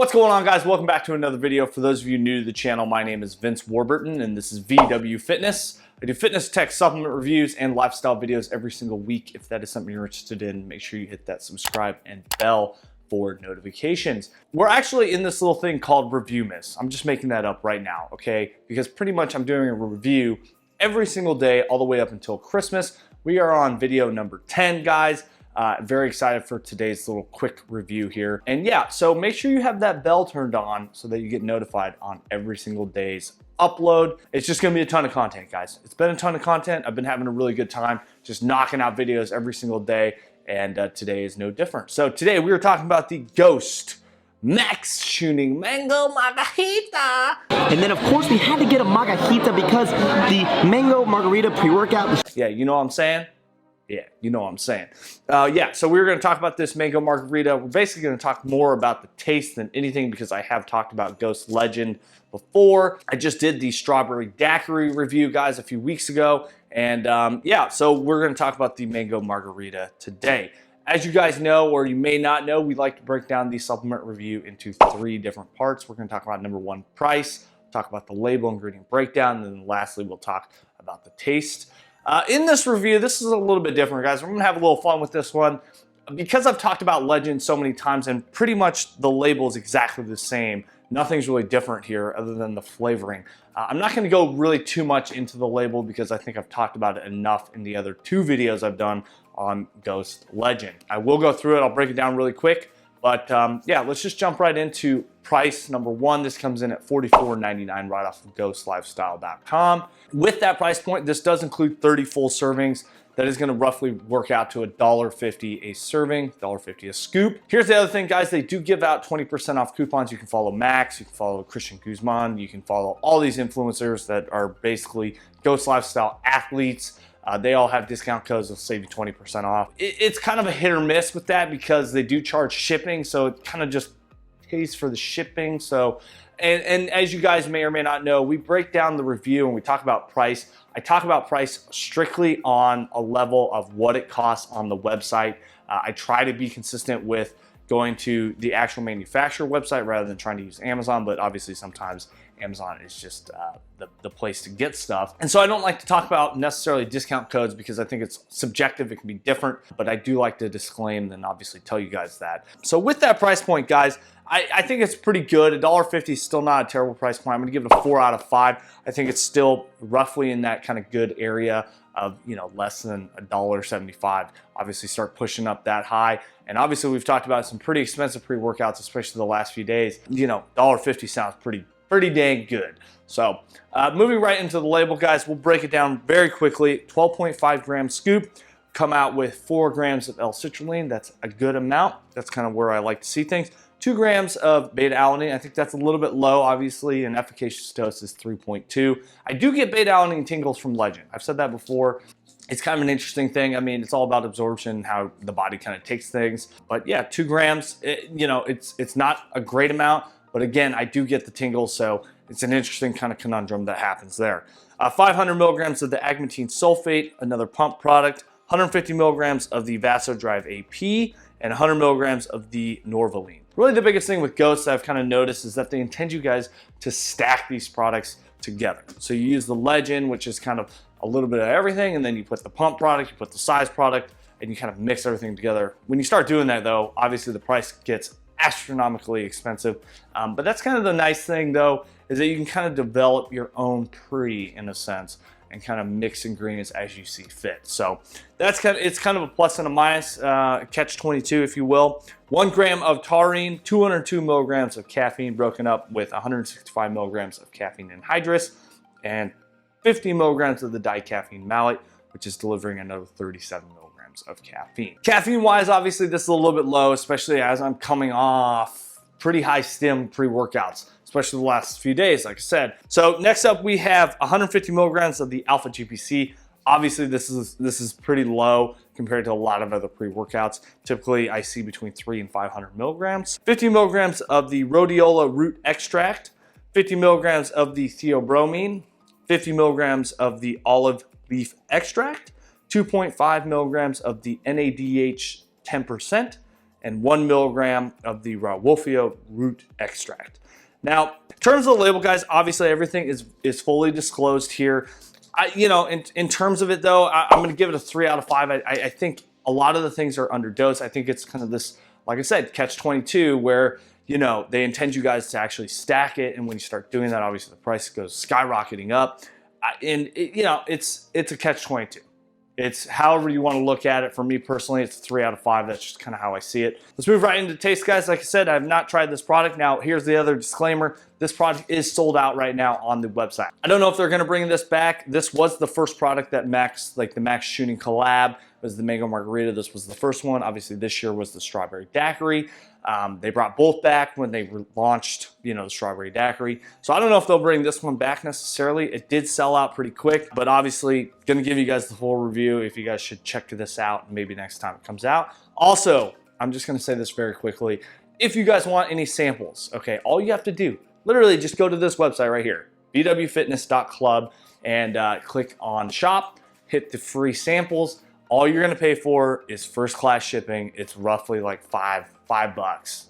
What's going on, guys? Welcome back to another video. For those of you new to the channel, my name is Vince Warburton and this is VW Fitness. I do fitness tech supplement reviews and lifestyle videos every single week. If that is something you're interested in, make sure you hit that subscribe and bell for notifications. We're actually in this little thing called Review Miss. I'm just making that up right now, okay? Because pretty much I'm doing a review every single day all the way up until Christmas. We are on video number 10, guys. Very excited for today's little quick review here. And yeah, so make sure you have that bell turned on so that you get notified on every single day's upload. It's just gonna be a ton of content, guys. It's been a ton of content. I've been having a really good time just knocking out videos every single day, and today is no different. So today we were talking about the Ghost Maxx Chewning Mango Margarita. And then of course we had to get a margarita because the mango margarita pre-workout. Yeah, you know what I'm saying? Yeah, you know what I'm saying. Yeah, so we're gonna talk about this mango margarita. We're basically gonna talk more about the taste than anything because I have talked about Ghost Legend before. I just did the strawberry daiquiri review, guys, a few weeks ago. And yeah, so we're gonna talk about the mango margarita today. As you guys know, or you may not know, we like to break down the supplement review into 3 different parts. We're gonna talk about number 1, price, talk about the label ingredient breakdown, and then lastly, we'll talk about the taste. In this review, this is a little bit different, guys. We're gonna have a little fun with this one. Because I've talked about Legend so many times and pretty much the label is exactly the same, nothing's really different here other than the flavoring. I'm not gonna go really too much into the label because I think I've talked about it enough in the other 2 videos I've done on Ghost Legend. I will go through it, I'll break it down really quick. But yeah, let's just jump right into price. Number 1, this comes in at $44.99 right off of ghostlifestyle.com. With that price point, this does include 30 full servings. That is gonna roughly work out to $1.50 a serving, $1.50 a scoop. Here's the other thing, guys. They do give out 20% off coupons. You can follow Max, you can follow Christian Guzman, you can follow all these influencers that are basically Ghost Lifestyle athletes. They all have discount codes that'll save you 20% off. It's kind of a hit or miss with that because they do charge shipping, so it kind of just pays for the shipping. So, and as you guys may or may not know, we break down the review and we talk about price. I talk about price strictly on a level of what it costs on the website. I try to be consistent with going to the actual manufacturer website rather than trying to use Amazon, but obviously sometimes Amazon is just the place to get stuff. And so I don't like to talk about necessarily discount codes because I think it's subjective, it can be different, but I do like to disclaim and obviously tell you guys that. So with that price point, guys, I think it's pretty good. $1.50 is still not a terrible price point. I'm gonna give it a 4 out of 5. I think it's still roughly in that kind of good area of, you know, less than $1.75. Obviously start pushing up that high. And obviously we've talked about some pretty expensive pre-workouts, especially the last few days. You know, $1.50 sounds pretty dang good. So moving right into the label, guys, we'll break it down very quickly. 12.5 gram scoop, come out with 4 grams of L-citrulline. That's a good amount. That's kind of where I like to see things. 2 grams of beta-alanine. I think that's a little bit low, obviously. An efficacious dose is 3.2. I do get beta-alanine tingles from Legend. I've said that before. It's kind of an interesting thing. I mean, it's all about absorption, how the body kind of takes things. But yeah, 2 grams, you know, it's not a great amount, but again, I do get the tingles, so it's an interesting kind of conundrum that happens there. 500 milligrams of the agmatine sulfate, another pump product, 150 milligrams of the Vasodrive AP, and 100 milligrams of the Norvaline. Really the biggest thing with Ghost that I've kind of noticed is that they intend you guys to stack these products together. So you use the Legend, which is kind of a little bit of everything, and then you put the pump product, you put the size product, and you kind of mix everything together. When you start doing that though, obviously the price gets astronomically expensive. But that's kind of the nice thing though, is that you can kind of develop your own pre in a sense and kind of mix ingredients as you see fit. So that's it's kind of a plus and a minus, catch-22 if you will. 1 gram of taurine, 202 milligrams of caffeine broken up with 165 milligrams of caffeine anhydrous, and 50 milligrams of the dicaffeine malate, which is delivering another 37 milligrams of caffeine. Caffeine-wise, obviously this is a little bit low, especially as I'm coming off pretty high stim pre-workouts, especially the last few days, like I said. So next up we have 150 milligrams of the alpha GPC. Obviously this is pretty low compared to a lot of other pre-workouts. Typically I see between 300 and 500 milligrams. 50 milligrams of the rhodiola root extract, 50 milligrams of the theobromine, 50 milligrams of the olive leaf extract, 2.5 milligrams of the NADH 10%, and 1 milligram of the Wolfia root extract. Now, in terms of the label, guys, obviously everything is fully disclosed here. You know, in terms of it though, I'm going to give it a 3 out of 5. I think a lot of the things are underdosed. I think it's kind of this, like I said, catch-22 where, you know, they intend you guys to actually stack it, and when you start doing that, obviously the price goes skyrocketing up, and you know, it's a catch-22. It's however you want to look at it. For me personally, it's a 3 out of 5. That's just kind of how I see it. Let's move right into taste, guys. Like I said, I have not tried this product. Now, here's the other disclaimer. This product is sold out right now on the website. I don't know if they're going to bring this back. This was the first product that Maxx, like the Maxx Chewning collab, was the Mango Margarita. This was the first one. Obviously, this year was the Strawberry Daiquiri. They brought both back when they launched, you know, the Strawberry Daiquiri. So I don't know if they'll bring this one back necessarily. It did sell out pretty quick, but obviously gonna give you guys the full review if you guys should check this out maybe next time it comes out. Also, I'm just gonna say this very quickly. If you guys want any samples, okay, all you have to do, literally just go to this website right here, bwfitness.club, and click on shop, hit the free samples. All you're gonna pay for is first class shipping. It's roughly like $5,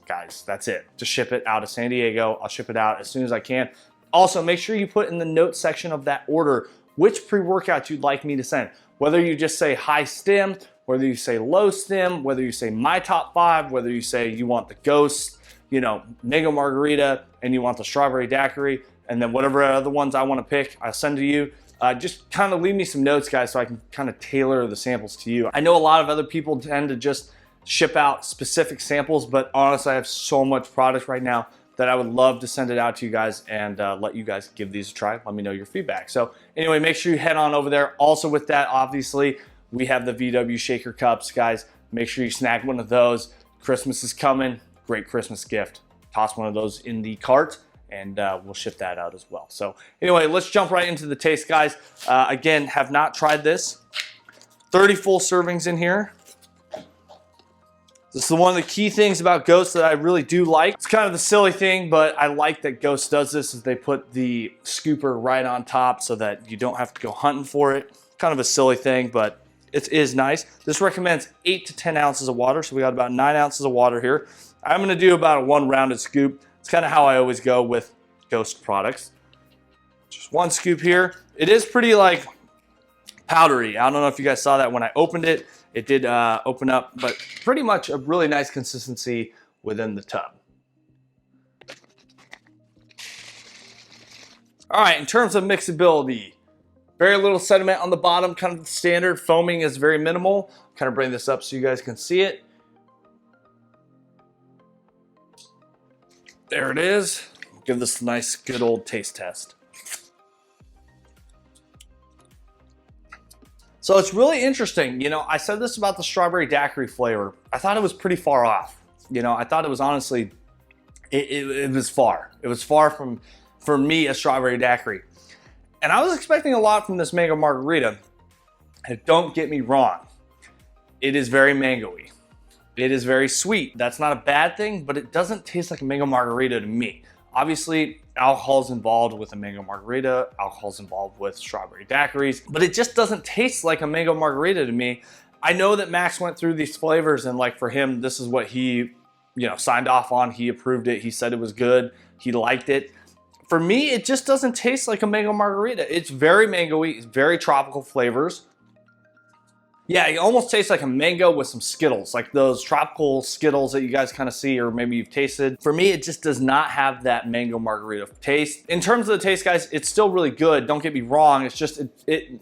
guys. That's it. To ship it out of San Diego. I'll ship it out as soon as I can. Also, make sure you put in the notes section of that order which pre-workout you'd like me to send. Whether you just say high stim, whether you say low stim, whether you say my top 5, whether you say you want the Ghost, you know, Mango Margarita, and you want the Strawberry Daiquiri, and then whatever other ones I want to pick, I'll send to you. Just kind of leave me some notes, guys, so I can kind of tailor the samples to you. I know a lot of other people tend to just ship out specific samples, but honestly, I have so much product right now that I would love to send it out to you guys and let you guys give these a try. Let me know your feedback. So anyway, make sure you head on over there. Also with that, obviously, we have the VW Shaker Cups, guys. Make sure you snag one of those. Christmas is coming. Great Christmas gift. Toss one of those in the cart, and we'll ship that out as well. So anyway, let's jump right into the taste, guys. Again, have not tried this. 30 full servings in here. This is one of the key things about Ghost that I really do like. It's kind of the silly thing, but I like that Ghost does this, is they put the scooper right on top so that you don't have to go hunting for it. Kind of a silly thing, but it is nice. This recommends 8 to 10 ounces of water, so we got about 9 ounces of water here. I'm gonna do about a 1 rounded scoop. It's kind of how I always go with Ghost products. Just 1 scoop here. It is pretty like powdery. I don't know if you guys saw that when I opened it. It did open up, but pretty much a really nice consistency within the tub. All right, in terms of mixability, very little sediment on the bottom, kind of the standard. Foaming is very minimal. Kind of bring this up so you guys can see it. There it is. Give this a nice, good old taste test. So it's really interesting. You know, I said this about the Strawberry Daiquiri flavor. I thought it was pretty far off. You know, I thought it was honestly, it was far. It was far from, for me, a Strawberry Daiquiri. And I was expecting a lot from this Mango Margarita. And don't get me wrong, it is very mango-y. It is very sweet. That's not a bad thing, but it doesn't taste like a Mango Margarita to me. Obviously, alcohol's involved with a Mango Margarita, alcohol's involved with Strawberry Daiquiris, but it just doesn't taste like a Mango Margarita to me. I know that Max went through these flavors, and like for him, this is what he, you know, signed off on. He approved it. He said it was good. He liked it. For me, it just doesn't taste like a Mango Margarita. It's very mango-y, it's very tropical flavors. Yeah, it almost tastes like a mango with some Skittles, like those tropical Skittles that you guys kind of see or maybe you've tasted. For me, it just does not have that Mango Margarita taste. In terms of the taste, guys, it's still really good. Don't get me wrong. It's just,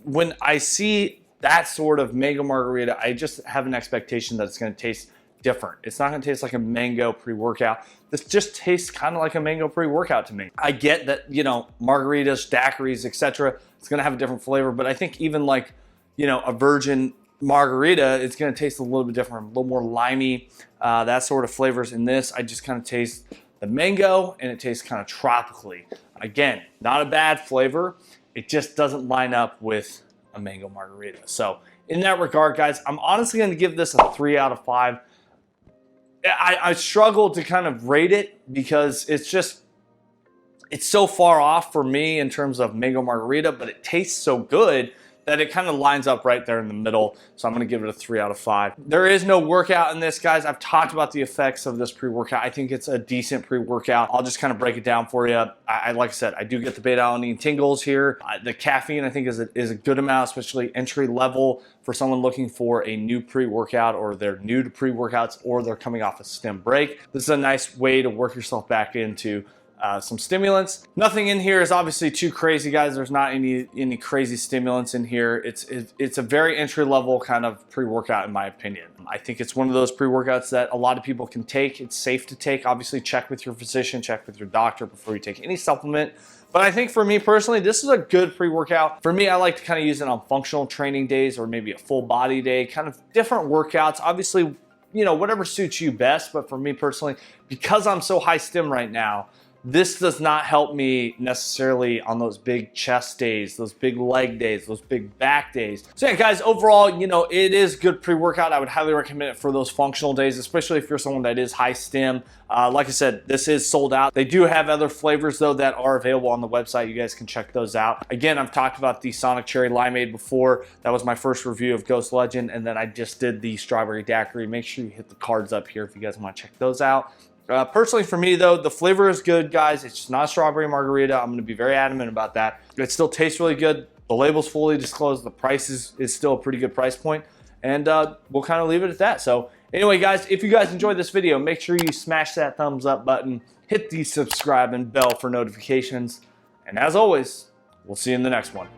when I see that sort of Mango Margarita, I just have an expectation that it's going to taste different. It's not going to taste like a mango pre-workout. This just tastes kind of like a mango pre-workout to me. I get that, you know, margaritas, daiquiris, etc. It's going to have a different flavor, but I think even like, you know, a virgin margarita, it's going to taste a little bit different, a little more limey, that sort of flavors. In this, I just kind of taste the mango, and it tastes kind of tropically. Again, not a bad flavor. It just doesn't line up with a Mango Margarita. So in that regard, guys, I'm honestly going to give this a 3 out of 5. I struggle to kind of rate it because it's so far off for me in terms of Mango Margarita, but it tastes so good that it kind of lines up right there in the middle. So I'm gonna give it a 3 out of 5. There is no workout in this, guys. I've talked about the effects of this pre-workout. I think it's a decent pre-workout. I'll just kind of break it down for you. Like I said, I do get the beta-alanine tingles here. The caffeine, I think, is a good amount, especially entry level for someone looking for a new pre-workout, or they're new to pre-workouts, or they're coming off a stim break. This is a nice way to work yourself back into some stimulants. Nothing in here is obviously too crazy, guys. There's not any crazy stimulants in here. It's a very entry level kind of pre-workout, in my opinion. I think it's one of those pre-workouts that a lot of people can take. It's safe to take. Obviously, check with your physician, check with your doctor before you take any supplement. But I think for me personally, this is a good pre-workout. For me, I like to kind of use it on functional training days, or maybe a full body day, kind of different workouts. Obviously, you know, whatever suits you best. But for me personally, because I'm so high stim right now, this does not help me necessarily on those big chest days, those big leg days, those big back days. So yeah, guys, overall, you know, it is good pre-workout. I would highly recommend it for those functional days, especially if you're someone that is high stim. Like I said, this is sold out. They do have other flavors though that are available on the website. You guys can check those out. Again, I've talked about the Sonic Cherry Limeade before. That was my first review of Ghost Legend, and then I just did the Strawberry Daiquiri. Make sure you hit the cards up here if you guys want to check those out. Personally, for me though, the flavor is good, guys. It's just not a strawberry margarita. I'm going to be very adamant about that. It still tastes really good. The label's fully disclosed. The price is still a pretty good price point, and we'll kind of leave it at that. So anyway, guys, if you guys enjoyed this video, make sure you smash that thumbs up button, hit the subscribe and bell for notifications, and as always, we'll see you in the next one.